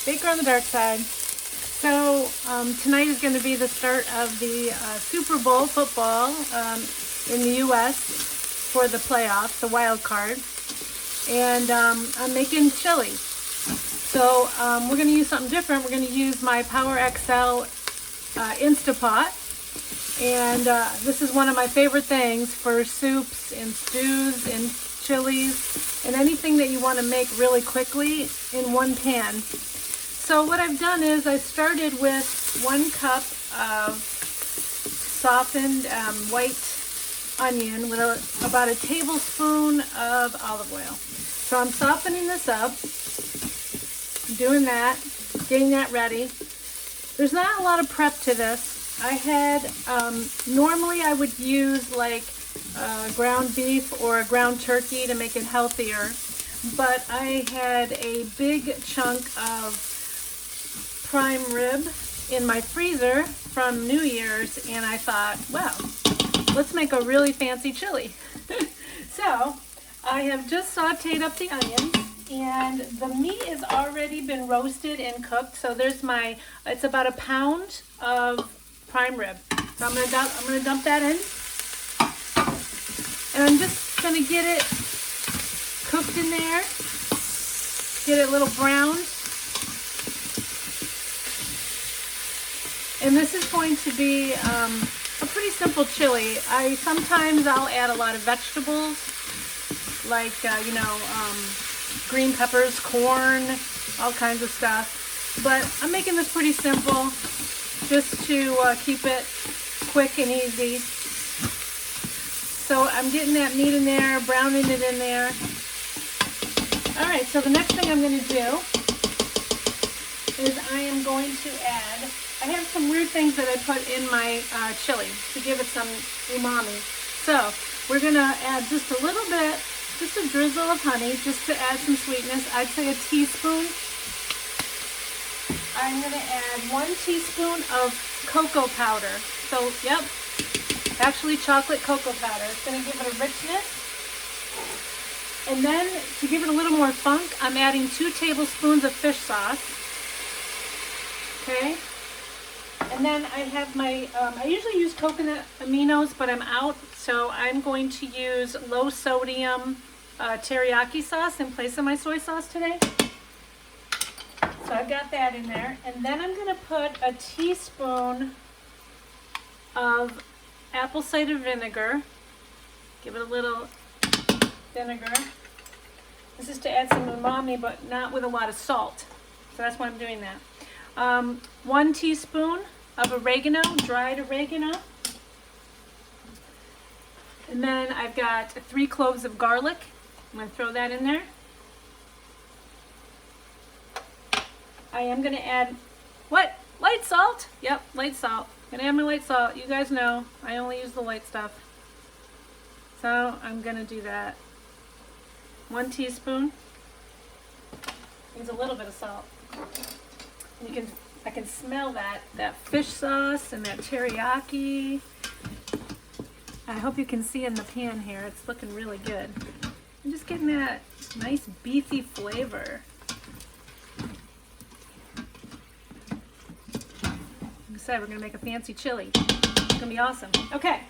Baker on the dark side. So tonight is going to be the start of the Super Bowl football in the U.S. for the playoffs, the wild card. And I'm making chili. So we're going to use something different. We're going to use my Power XL Instapot. And this is one of my favorite things for soups and stews and chilies and anything that you want to make really quickly in one pan. So what I've done is I started with 1 cup of softened white onion with about a tablespoon of olive oil. So I'm softening this up, doing that, getting that ready. There's not a lot of prep to this. I had, normally I would use like ground beef or a ground turkey to make it healthier, but I had a big chunk of prime rib in my freezer from New Year's, and I thought, well, let's make a really fancy chili. So I have just sauteed up the onions, and the meat has already been roasted and cooked. So there's my, it's about a pound of prime rib. So I'm gonna dump that in, and I'm just gonna get it cooked in there, get it a little browned. And this is going to be a pretty simple chili. Sometimes I'll add a lot of vegetables, like green peppers, corn, all kinds of stuff. But I'm making this pretty simple, just to keep it quick and easy. So I'm getting that meat in there, browning it in there. All right, so the next thing I'm going to do is I am going to add, I have some weird things that I put in my chili to give it some umami. So we're going to add just a little bit, just a drizzle of honey, just to add some sweetness. I'd say a teaspoon. I'm going to add 1 teaspoon of cocoa powder. So, yep, actually chocolate cocoa powder. It's going to give it a richness. And then to give it a little more funk, I'm adding 2 tablespoons of fish sauce. Okay. And then I have my, I usually use Coconut Aminos, but I'm out, so I'm going to use low sodium teriyaki sauce in place of my soy sauce today. So I've got that in there. And then I'm going to put a teaspoon of apple cider vinegar. Give it a little vinegar. This is to add some umami, but not with a lot of salt. So that's why I'm doing that. 1 teaspoon of oregano, dried oregano. And then I've got 3 cloves of garlic. I'm going to throw that in there. I am going to add, what? Light salt? Yep, light salt. I'm going to add my light salt. You guys know I only use the light stuff. So I'm going to do that. 1 teaspoon. Needs a little bit of salt. I can smell that fish sauce and that teriyaki. I hope you can see in the pan here. It's looking really good. I'm just getting that nice beefy flavor. Like I said, we're gonna make a fancy chili. It's gonna be awesome. Okay,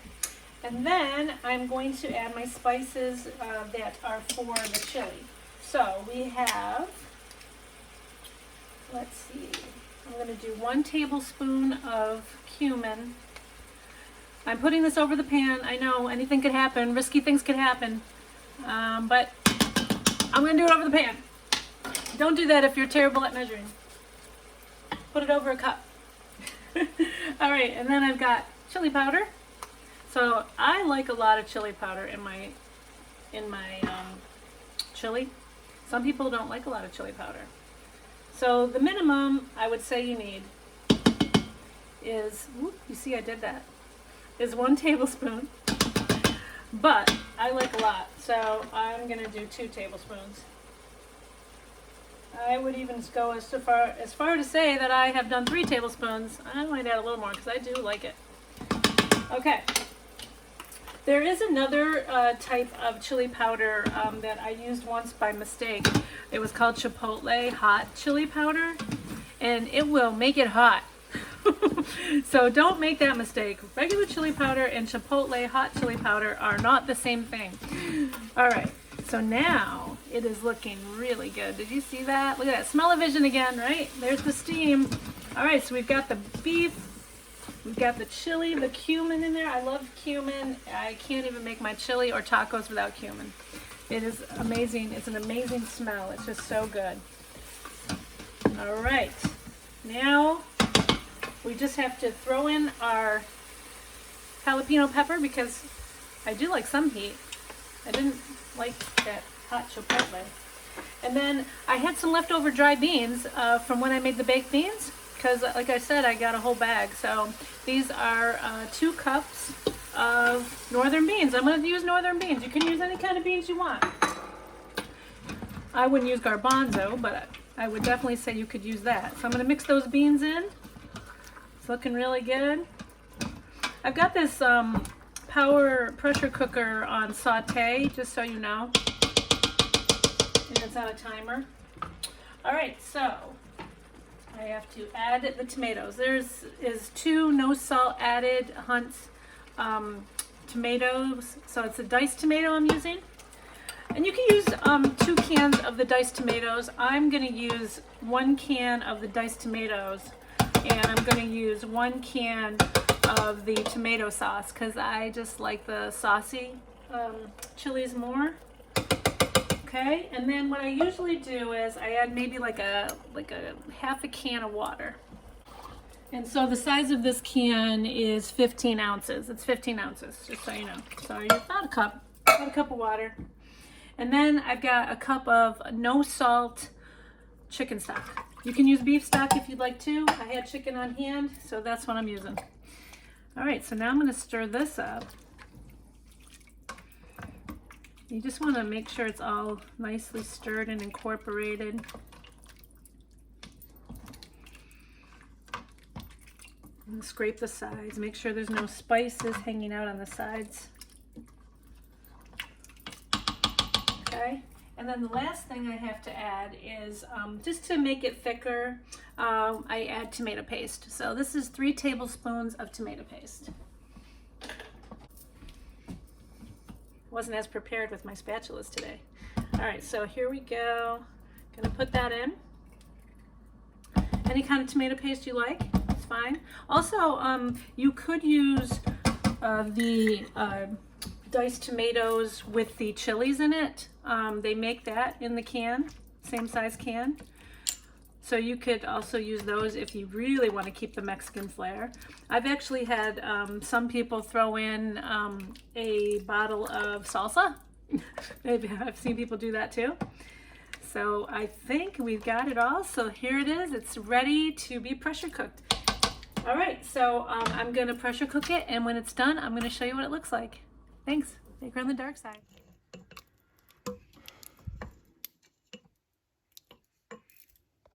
and then I'm going to add my spices that are for the chili. So we have, let's see, I'm going to do 1 tablespoon of cumin. I'm putting this over the pan. I know anything could happen, risky things could happen, but I'm going to do it over the pan. Don't do that if you're terrible at measuring. Put it over a cup. All right, and then I've got chili powder. So I like a lot of chili powder in my chili. Some people don't like a lot of chili powder. So the minimum I would say you need is, you see I did that, is 1 tablespoon. But I like a lot, so I'm going to do 2 tablespoons. I would even go as far to say that I have done 3 tablespoons. I might add a little more because I do like it. Okay. There is another type of chili powder that I used once by mistake. It was called Chipotle hot chili powder. and it will make it hot. So don't make that mistake. Regular chili powder and chipotle hot chili powder are not the same thing. All right, so now it is looking really good. Did you see that? Look at that, smell-o-vision again, right? There's the steam. All right, so we've got the beef, we've got the chili, the cumin in there. I love cumin. I can't even make my chili or tacos without cumin. It is amazing. It's an amazing smell. It's just so good. All right, now we just have to throw in our jalapeno pepper because I do like some heat. I didn't like that hot chipotle. And then I had some leftover dry beans from when I made the baked beans because, like I said, I got a whole bag. So these are 2 cups of northern beans. I'm going to use northern beans. You can use any kind of beans you want. I wouldn't use garbanzo, but I would definitely say you could use that. So I'm going to mix those beans in. Looking really good. I've got this power pressure cooker on Saute, just so you know, and it's on a timer. All right, so I have to add the tomatoes. There's 2 no salt added Hunt's tomatoes, so it's a diced tomato I'm using, and you can use 2 cans of the diced tomatoes. I'm going to use 1 can of the diced tomatoes, and I'm going to use 1 can of the tomato sauce because I just like the saucy chilies more. Okay, and then what I usually do is I add maybe like a half a can of water. And so the size of this can is 15 ounces. It's 15 ounces, just so you know. So about a cup of water. And then I've got a cup of no salt chicken stock. You can use beef stock if you'd like to. I had chicken on hand, so that's what I'm using. All right, so now I'm going to stir this up. You just want to make sure it's all nicely stirred and incorporated. And scrape the sides. Make sure there's no spices hanging out on the sides. Okay. And then the last thing I have to add is, just to make it thicker, I add tomato paste. So this is 3 tablespoons of tomato paste. Wasn't as prepared with my spatulas today. All right, so here we go. Gonna put that in. Any kind of tomato paste you like, it's fine. Also, you could use the diced tomatoes with the chilies in it. They make that in the can, same size can. So you could also use those if you really want to keep the Mexican flair. I've actually had some people throw in a bottle of salsa. I've seen people do that too. So I think we've got it all. So here it is. It's ready to be pressure cooked. All right, so I'm going to pressure cook it, and when it's done, I'm going to show you what it looks like. Thanks. Baker on the dark side.